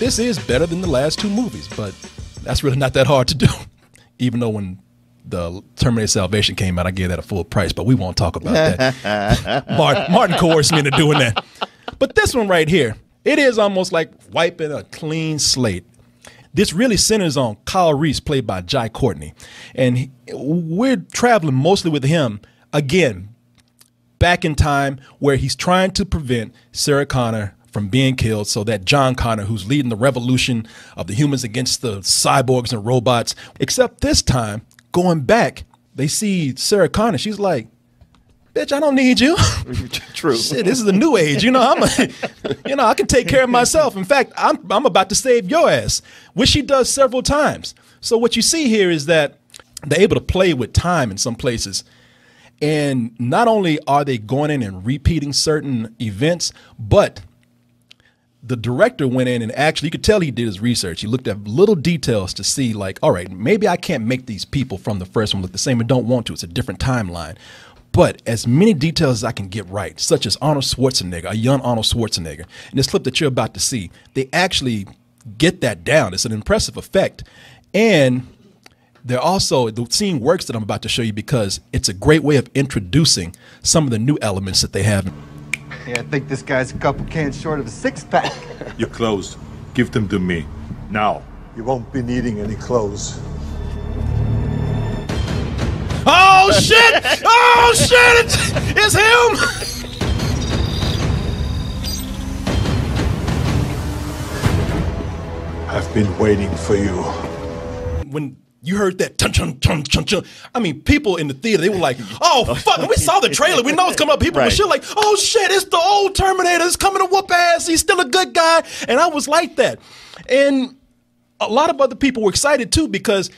this is better than the last two movies, but that's really not that hard to do. Even though when the Terminator Salvation came out, I gave that a full price, but we won't talk about that. Martin coerced me into doing that. But this one right here, it is almost like wiping a clean slate. This really centers on Kyle Reese, played by Jai Courtney. And we're traveling mostly with him, again, back in time where he's trying to prevent Sarah Connor from being killed so that John Connor, who's leading the revolution of the humans against the cyborgs and robots, except this time, going back, they see Sarah Connor. She's like, bitch, I don't need you. True. Shit, this is a new age. I can take care of myself. In fact, I'm about to save your ass, which she does several times. So what you see here is that they're able to play with time in some places. And not only are they going in and repeating certain events, but the director went in and actually, you could tell he did his research. He looked at little details to see like, all right, maybe I can't make these people from the first one look the same and don't want to. It's a different timeline. But as many details as I can get right, such as Arnold Schwarzenegger, a young Arnold Schwarzenegger, in this clip that you're about to see, they actually get that down. It's an impressive effect. And they're also, the scene works that I'm about to show you because it's a great way of introducing some of the new elements that they have. Yeah, I think this guy's a couple cans short of a six-pack. Your clothes. Give them to me. Now. You won't be needing any clothes. Oh, shit! Oh, shit! It's him! I've been waiting for you. When you heard that chun chun chun chun chun, I mean, people in the theater, they were like, oh, fuck, we saw the trailer. We know it's coming up. People were shit like, oh, shit, it's the old Terminator. It's coming to whoop ass. He's still a good guy. And I was like that. And a lot of other people were excited, too, because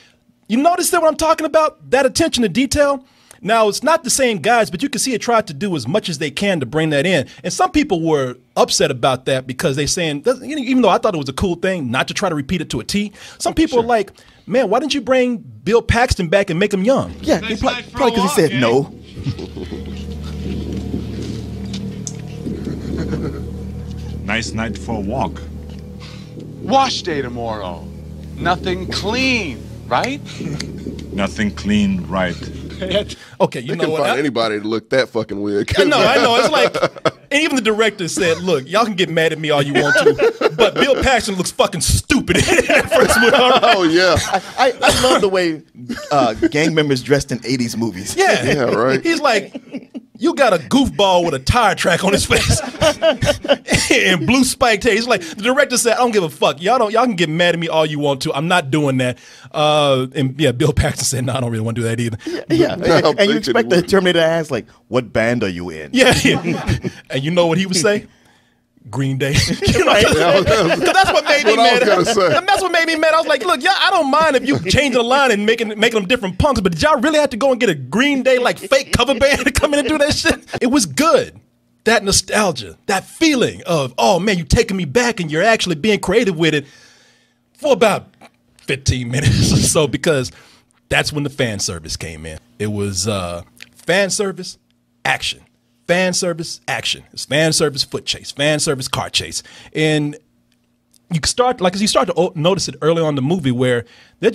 you notice that what I'm talking about? That attention to detail? Now, it's not the same guys, but you can see it tried to do as much as they can to bring that in. And some people were upset about that because they're saying, even though I thought it was a cool thing not to try to repeat it to a T, some people are like, man, why didn't you bring Bill Paxton back and make him young? Yeah, Nice probably because he said no. Nice night for a walk. Wash day tomorrow. Nothing clean, right? Nothing clean, right? Okay, you They know can what? find anybody to look that fucking weird. I know. It's like, and even the director said, look, y'all can get mad at me all you want to, but Bill Paxton looks fucking stupid in that first movie. Oh, yeah. I love the way gang members dressed in 80s movies. Yeah, right. He's like, you got a goofball with a tire track on his face and blue spiked hair. He's like, the director said, I don't give a fuck. Y'all can get mad at me all you want to. I'm not doing that. And yeah, Bill Paxton said, no, I don't really want to do that either. Yeah. And you expect the Terminator to ask, like, what band are you in? Yeah. And you know what he would say? Green Day. Because that's what made me mad. That's what made me mad. I was like, look, yeah, I don't mind if you change the line and making them different punks, but did y'all really have to go and get a Green Day like fake cover band to come in and do that shit? It was good. That nostalgia, that feeling of, oh man, you're taking me back and you're actually being creative with it for about 15 minutes or so, because that's when the fan service came in. It was fan service, action. Fan service, action. It's fan service, foot chase. Fan service, car chase. And you start to notice it early on in the movie where it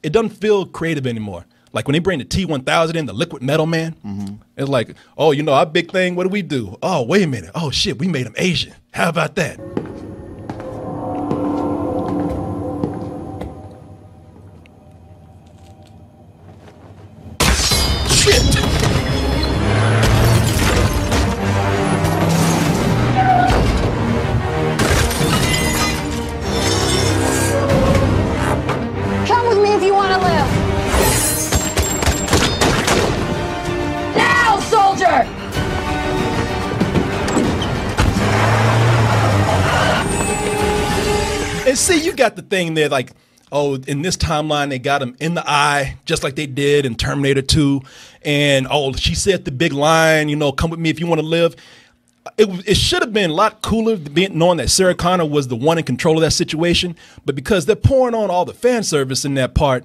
doesn't feel creative anymore. Like when they bring the T-1000 in, the liquid metal man, it's like, oh, our big thing, what do we do? Oh, wait a minute. Oh, shit, we made him Asian. How about that? Shit. Come with me if you want to live. Now, soldier! And see, you got the thing there like, oh, in this timeline, they got him in the eye, just like they did in Terminator 2. And, oh, she said the big line, come with me if you want to live. It should have been a lot cooler knowing that Sarah Connor was the one in control of that situation. But because they're pouring on all the fan service in that part,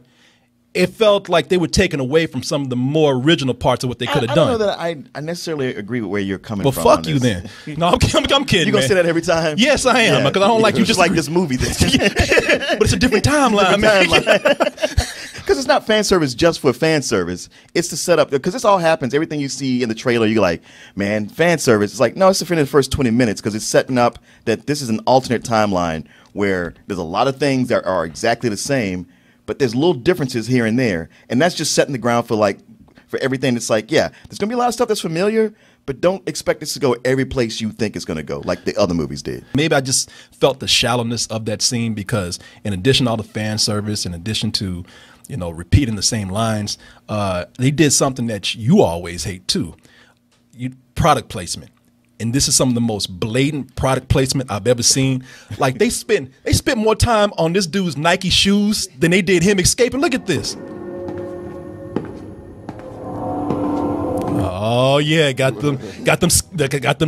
it felt like they were taken away from some of the more original parts of what they could have done. I don't know that I necessarily agree with where you're coming from. Well, fuck you then. No, I'm kidding, You gonna man. say that every time? Yes, I am, because I don't like you just like this movie. Then. But it's a different timeline, man. Because it's not fan service just for fan service. It's to set up, because this all happens. Everything you see in the trailer, you're like, man, fan service. It's like, no, it's the first 20 minutes because it's setting up that this is an alternate timeline where there's a lot of things that are exactly the same, but there's little differences here and there. And that's just setting the ground for everything. It's like, yeah, there's going to be a lot of stuff that's familiar, but don't expect this to go every place you think it's going to go, like the other movies did. Maybe I just felt the shallowness of that scene because in addition to all the fan service, in addition to, you know, repeating the same lines, they did something that you always hate too. Product placement. And this is some of the most blatant product placement I've ever seen. Like they spent more time on this dude's Nike shoes than they did him escaping. Look at this. Oh yeah, got them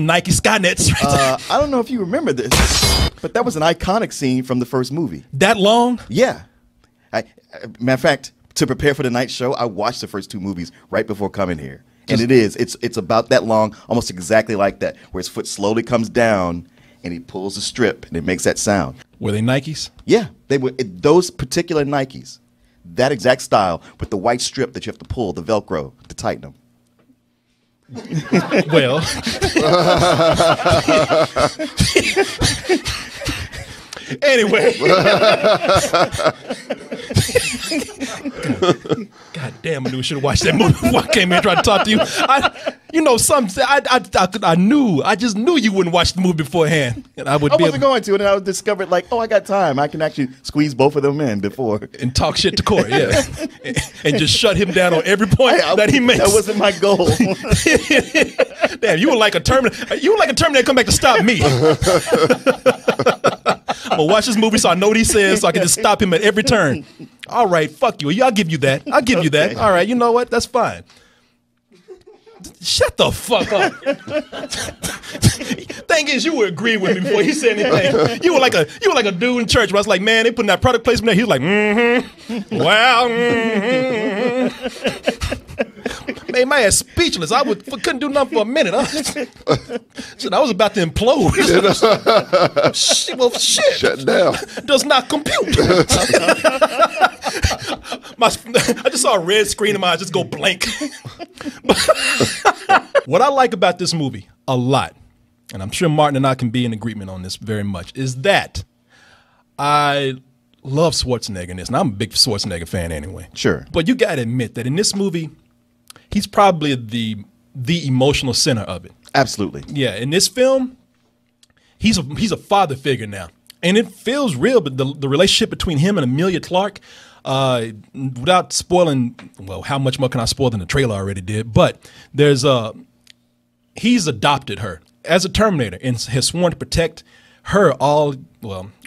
Nike Skynets. Right I don't know if you remember this, but that was an iconic scene from the first movie. That long? Yeah. Matter of fact, to prepare for the night show, I watched the first two movies right before coming here. And it's about that long, almost exactly like that, where his foot slowly comes down and he pulls the strip and it makes that sound. Were they Nikes? Yeah, they were those particular Nikes, that exact style with the white strip that you have to pull, the Velcro to tighten them. Well, anyway. God damn, I knew we should have watched that movie before I came here and tried to talk to you. I just knew you wouldn't watch the movie beforehand. And I wasn't going to, and then I discovered like, oh, I got time. I can actually squeeze both of them in before. And talk shit to Corey, yeah. and just shut him down on every point that he makes. That wasn't my goal. Damn, you were like a Terminator. You were like a Terminator come back to stop me. I'm gonna watch this movie so I know what he says so I can just stop him at every turn. All right, fuck you. I'll give you that. I'll give you that. All right, you know what? That's fine. Shut the fuck up. Thing is, you would agree with me before he said anything. You were like a dude in church where I was like, man, they putting that product placement there. He was like, wow, made my ass speechless. I couldn't do nothing for a minute. Shit, I was about to implode. Shit, well, shit. Shut down. Does not compute. I just saw a red screen in my eyes just go blank. What I like about this movie a lot, and I'm sure Martin and I can be in agreement on this very much, is that I love Schwarzenegger in this. And I'm a big Schwarzenegger fan anyway. Sure. But you got to admit that in this movie, he's probably the emotional center of it. Absolutely. Yeah, in this film, he's a father figure now. And it feels real, but the relationship between him and Emilia Clarke, without spoiling, well, how much more can I spoil than the trailer already did? But he's adopted her as a Terminator and has sworn to protect her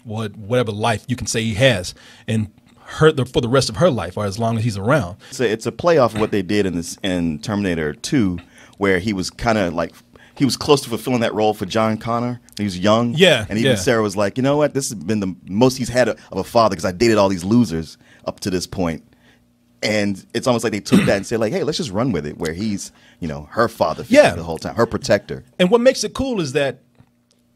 whatever life you can say he has, and her for the rest of her life or as long as he's around. It's a playoff of what they did in Terminator 2, where he was kind of like, he was close to fulfilling that role for John Connor. He was young. Yeah. And even Sarah was like, you know what? This has been the most he's had of a father because I dated all these losers up to this point. And it's almost like they took that and said, like, hey, let's just run with it, where he's, her father figure the whole time, her protector. And what makes it cool is that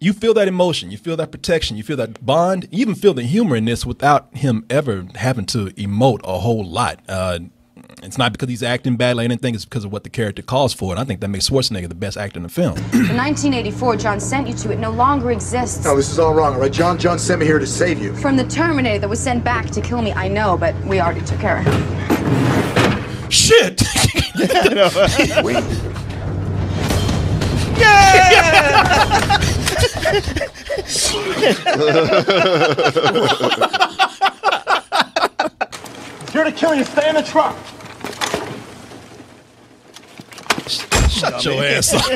you feel that emotion, you feel that protection, you feel that bond, you even feel the humor in this without him ever having to emote a whole lot. It's not because he's acting badly or anything, it's because of what the character calls for, and I think that makes Schwarzenegger the best actor in the film. The 1984 John sent you to, it no longer exists. No, this is all wrong, all right? John sent me here to save you. From the Terminator that was sent back to kill me, I know, but we already took care of him. Shit! Wait. Yeah! Here to kill you, stay in the truck. Shut your ass up.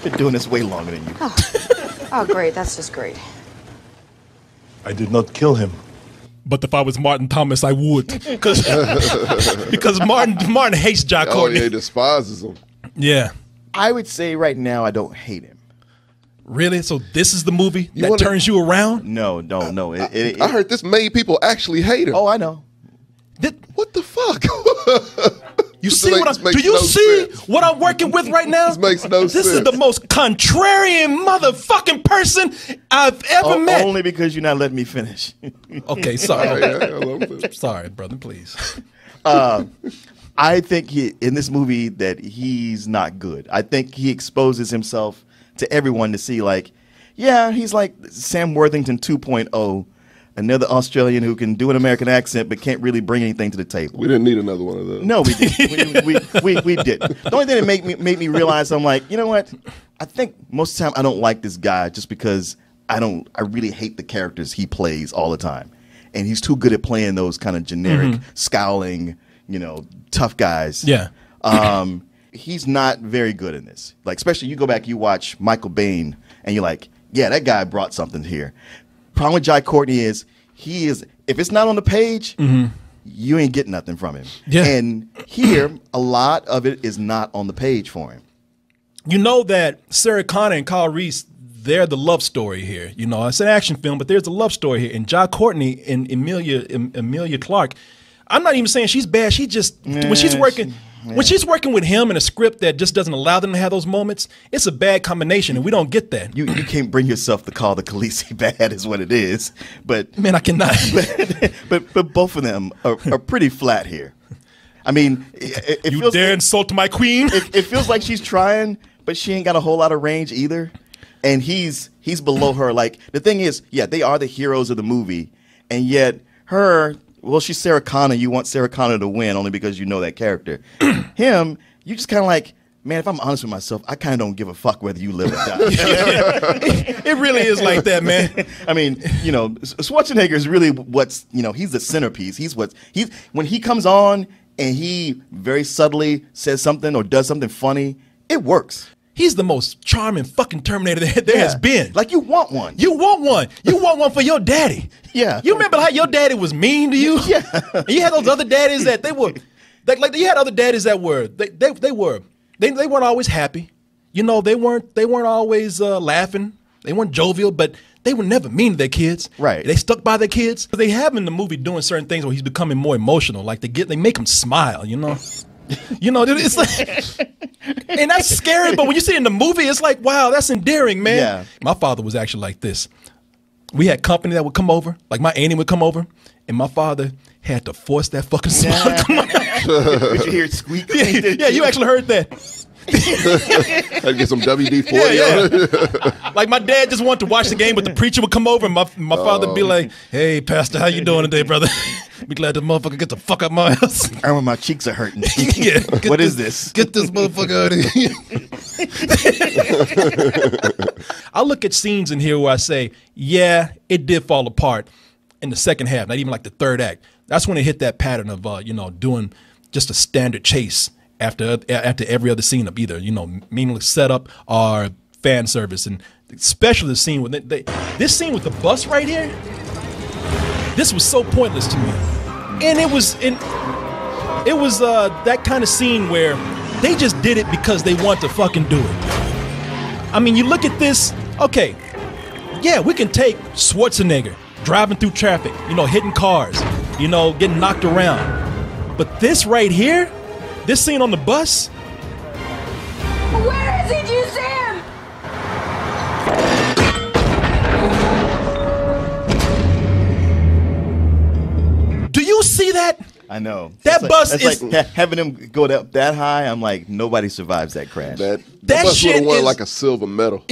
Been doing this way longer than you. Oh, great. That's just great. I did not kill him. But if I was Martin Thomas, I would. Because Martin hates John Courtney. Oh, yeah, he despises him. Yeah. I would say right now I don't hate him. Really? So this is the movie that turns you around? No. I heard this made people actually hate him. Oh, I know. What the fuck? You see do you see what I'm working with right now? This makes no sense. This is the most contrarian motherfucking person I've ever met. Only because you're not letting me finish. Okay, sorry. Yeah. Sorry, brother, please. I think in this movie that he's not good. I think he exposes himself to everyone to see like, yeah, he's like Sam Worthington 2.0, another Australian who can do an American accent but can't really bring anything to the table. We didn't need another one of those. No, we didn't. we didn't. The only thing that made me realize, I'm like, you know what? I think most of the time I don't like this guy just because I really hate the characters he plays all the time. And he's too good at playing those kind of generic, scowling, tough guys. Yeah. He's not very good in this. Like, especially you go back, you watch Michael Biehn, and you're like, yeah, that guy brought something here. Problem with Jai Courtney is if it's not on the page, you ain't getting nothing from him. Yeah. And here, a lot of it is not on the page for him. You know that Sarah Connor and Kyle Reese, they're the love story here. It's an action film, but there's a love story here. And Jai Courtney and Emilia Clarke, I'm not even saying she's bad. She just when she's working with him in a script that just doesn't allow them to have those moments, it's a bad combination, and we don't get that. You can't bring yourself to call the Khaleesi bad is what it is. But man, I cannot. but both of them are pretty flat here. I mean, it you feels dare like, insult my queen? It feels like she's trying, but she ain't got a whole lot of range either. And he's below her. Like, the thing is, yeah, they are the heroes of the movie, and yet her. Well, she's Sarah Connor. You want Sarah Connor to win only because you know that character. Him, you just kind of like, man, if I'm honest with myself, I kind of don't give a fuck whether you live or die. It really is like that, man. I mean, Schwarzenegger is really what's, he's the centerpiece. When he comes on and he very subtly says something or does something funny, it works. He's the most charming fucking Terminator there has been. Like, you want one. You want one. You want one for your daddy. Yeah. You remember how your daddy was mean to you? Yeah. And you had those other daddies that they were, like you had other daddies that were, they weren't always happy. They weren't always laughing. They weren't jovial, but they were never mean to their kids. Right. They stuck by their kids. They have in the movie doing certain things where he's becoming more emotional. Like they make him smile, it's like, and that's scary. But when you see it in the movie, it's like, wow, that's endearing, man. Yeah. My father was actually like this. We had company that would come over, like my auntie would come over, and my father had to force that fucking smile to come out. Did you hear it squeak? Yeah, you actually heard that. Had to get some WD-40 on it. Like, my dad just wanted to watch the game, but the preacher would come over, and my father would be like, "Hey, Pastor, how you doing today, brother? Be glad the motherfucker get the fuck out of my house." My cheeks are hurting. Yeah, what is this? Get this motherfucker out of here. I look at scenes in here where I say, yeah, it did fall apart in the second half, not even like the third act. That's when it hit that pattern of, doing just a standard chase after every other scene of either, meaningless setup or fan service. And especially the scene with this scene with the bus right here, this was so pointless to me. And it was that kind of scene where they just did it because they want to fucking do it. I mean, you look at this, okay, yeah, we can take Schwarzenegger driving through traffic, hitting cars, getting knocked around. But this right here, this scene on the bus. Where is he? Do you see him? Do you see that? I know. That bus is like having him go that high. I'm like, nobody survives that crash. That bus shit would have won is like a silver medal.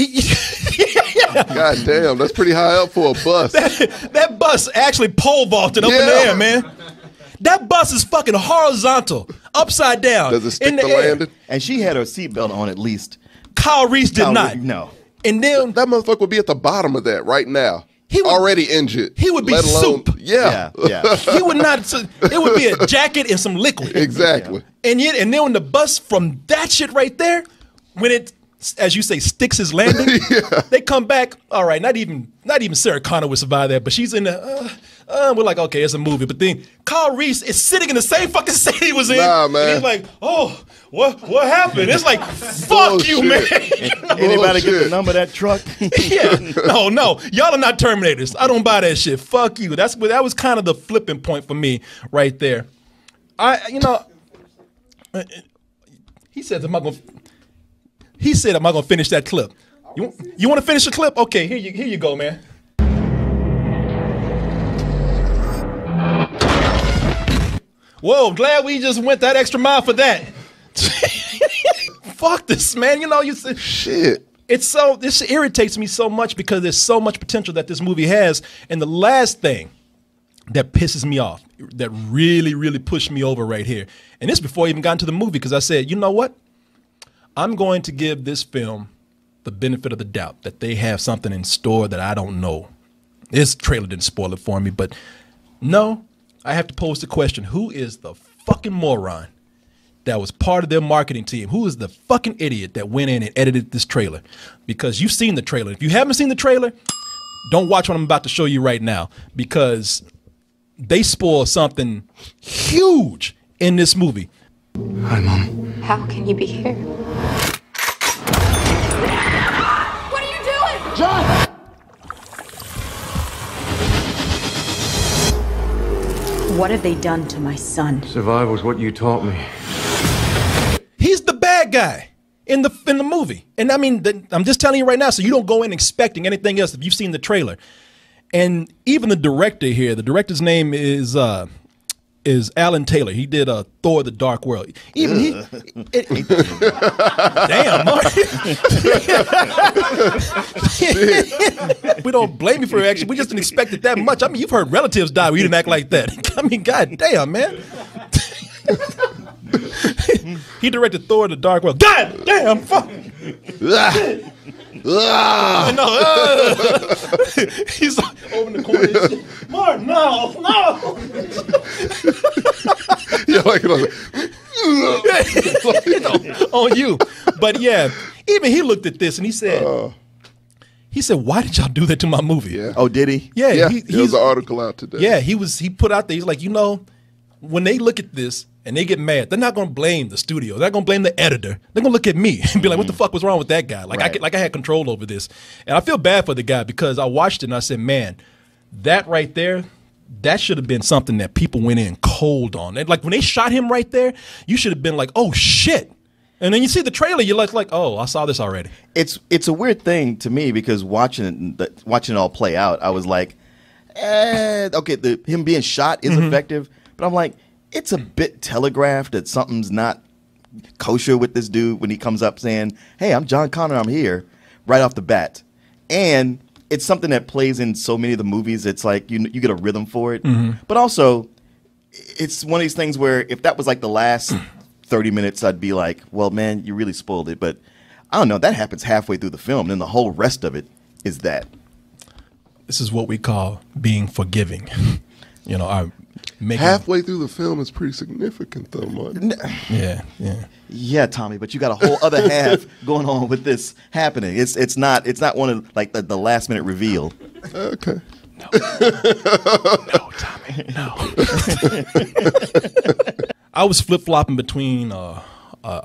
God damn, that's pretty high up for a bus. That bus actually pole vaulted up in the air, man. That bus is fucking horizontal, upside down. Does it stick in the the air. landing? And she had her seatbelt on at least. Kyle Reese did not. No. And then That motherfucker would be at the bottom of that right now. He would- already injured. he would be let alone, soup. Yeah. he would not. It would be a jacket and some liquid. Exactly. And then when the bus from that shit right there, when it, as you say, sticks his landing, they come back. All right, not even Sarah Connor would survive that, but she's in the. we're like, okay, it's a movie. But then Kyle Reese is sitting in the same fucking scene he was in. Nah, man. And he's like, oh, what happened? It's like, fuck you, man. Anybody get the number of that truck? Yeah, no, y'all are not Terminators. I don't buy that shit. Fuck you. That was kind of the flipping point for me right there. He said, am I gonna finish that clip? You want to finish the clip? Okay, here you go, man. Whoa, glad we just went that extra mile for that. Fuck this, man. You said Shit. This irritates me so much because there's so much potential that this movie has. And the last thing that pisses me off, that really, really pushed me over right here, and this before I even got into the movie, because I said, you know what? I'm going to give this film the benefit of the doubt that they have something in store that I don't know. This trailer didn't spoil it for me, but no, I have to pose the question, who is the fucking moron that was part of their marketing team? Who is the fucking idiot that went in and edited this trailer? Because you've seen the trailer. If you haven't seen the trailer, don't watch what I'm about to show you right now, because they spoil something huge in this movie. Hi, Mom. How can you be here? What are you doing? John! What have they done to my son? Survival's what you taught me. He's the bad guy in the movie. And I mean, I'm just telling you right now, so you don't go in expecting anything else if you've seen the trailer. And even the director here, the director's name is Alan Taylor. He did Thor: The Dark World. Even damn, Mark. We don't blame you for your action. We just didn't expect it that much. I mean, you've heard relatives die. We didn't act like that. I mean, god damn, man. He directed Thor: The Dark World. God damn, fuck. I know. He's like, over in the corner. And shit. Mark, no. Yeah, like on you. But yeah, even he looked at this and he said, why did y'all do that to my movie? Yeah. Oh, did he? Yeah. There's an article out today. Yeah, he put out there, he's like, when they look at this and they get mad, they're not going to blame the studio. They're not going to blame the editor. They're going to look at me and be like, what the fuck was wrong with that guy? Like, Right. I had control over this. And I feel bad for the guy because I watched it and I said, man, that right there, that should have been something that people went in cold on. And like when they shot him right there, you should have been like, oh shit. And then you see the trailer, you're like, oh, I saw this already. It's a weird thing to me because watching it all play out, I was like, okay, him being shot is effective, but I'm like, it's a bit telegraphed that something's not kosher with this dude when he comes up saying, hey, I'm John Connor, I'm here, right off the bat. And it's something that plays in so many of the movies. It's like you get a rhythm for it. But also, it's one of these things where if that was like the last 30 minutes, I'd be like, well, man, you really spoiled it. But I don't know. That happens halfway through the film. Then the whole rest of it is that. This is what we call being forgiving. Halfway through the film is pretty significant, though, Mark. Yeah, Tommy. But you got a whole other half going on with this happening. It's not one of like the last minute reveal. Okay. No, Tommy, no. I was flip flopping between a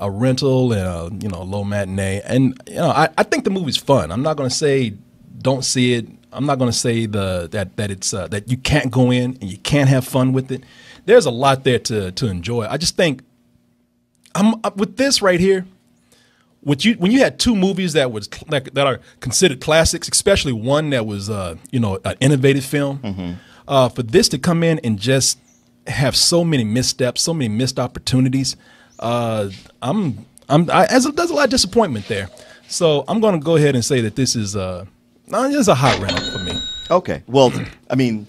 rental and a low matinee, and I think the movie's fun. I'm not going to say don't see it. I'm not going to say that you can't go in and you can't have fun with it. There's a lot there to enjoy. I just think with this right here, when you had two movies that are considered classics, especially one that was an innovative film, for this to come in and just have so many missteps, so many missed opportunities, there's a lot of disappointment there. So I'm going to go ahead and say that this is it's a hot rental for me. Okay. Well, I mean,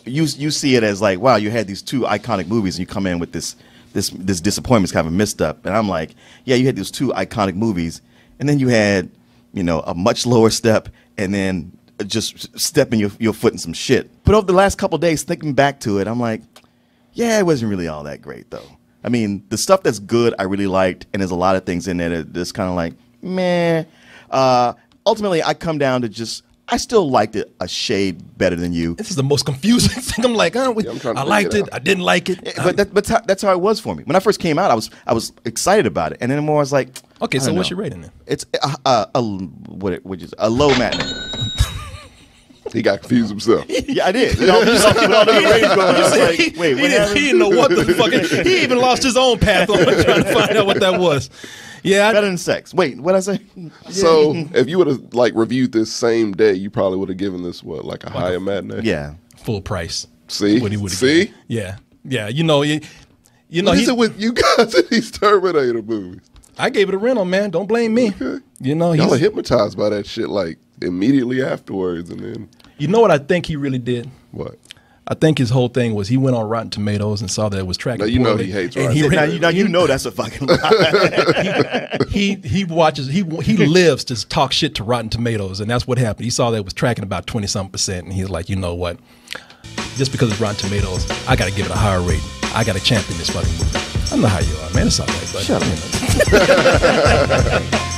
you see it as like, wow, you had these two iconic movies and you come in with this disappointment's kind of messed up. And I'm like, yeah, you had those two iconic movies and then you had, a much lower step and then just stepping your foot in some shit. But over the last couple of days, thinking back to it, I'm like, yeah, it wasn't really all that great though. I mean, the stuff that's good, I really liked. And there's a lot of things in there that's kind of like, meh. Ultimately, I come down to just I still liked it a shade better than you. This is the most confusing thing. I'm like, I liked it. I didn't like it. But that's how it was for me. When I first came out, I was excited about it, and then more I was like, okay, so what's your rating then? It's a low matinee. He got confused himself. Yeah, I did. With all the ratings going, I was like, wait, what happened? He didn't know what the fuck. He even lost his own path on trying to find out what that was. Yeah, better than sex. Wait, what I say? So if you would have like reviewed this same day, you probably would have given this like a higher matinee. Yeah, full price. See, given. Yeah. You know. What is it with you guys in these Terminator movies? I gave it a rental, man. Don't blame me. Okay. You know, y'all are hypnotized by that shit like immediately afterwards, and then. You know what I think he really did? What? I think his whole thing was he went on Rotten Tomatoes and saw that it was tracking. Now you know he hates Rotten. You know that's a fucking lie. he watches he lives to talk shit to Rotten Tomatoes, and that's what happened. He saw that it was tracking about 20-something%, and he's like, you know what? Just because it's Rotten Tomatoes, I got to give it a higher rating. I got to champion this fucking movie. I know how you are, man. It's all right, buddy. Shut up.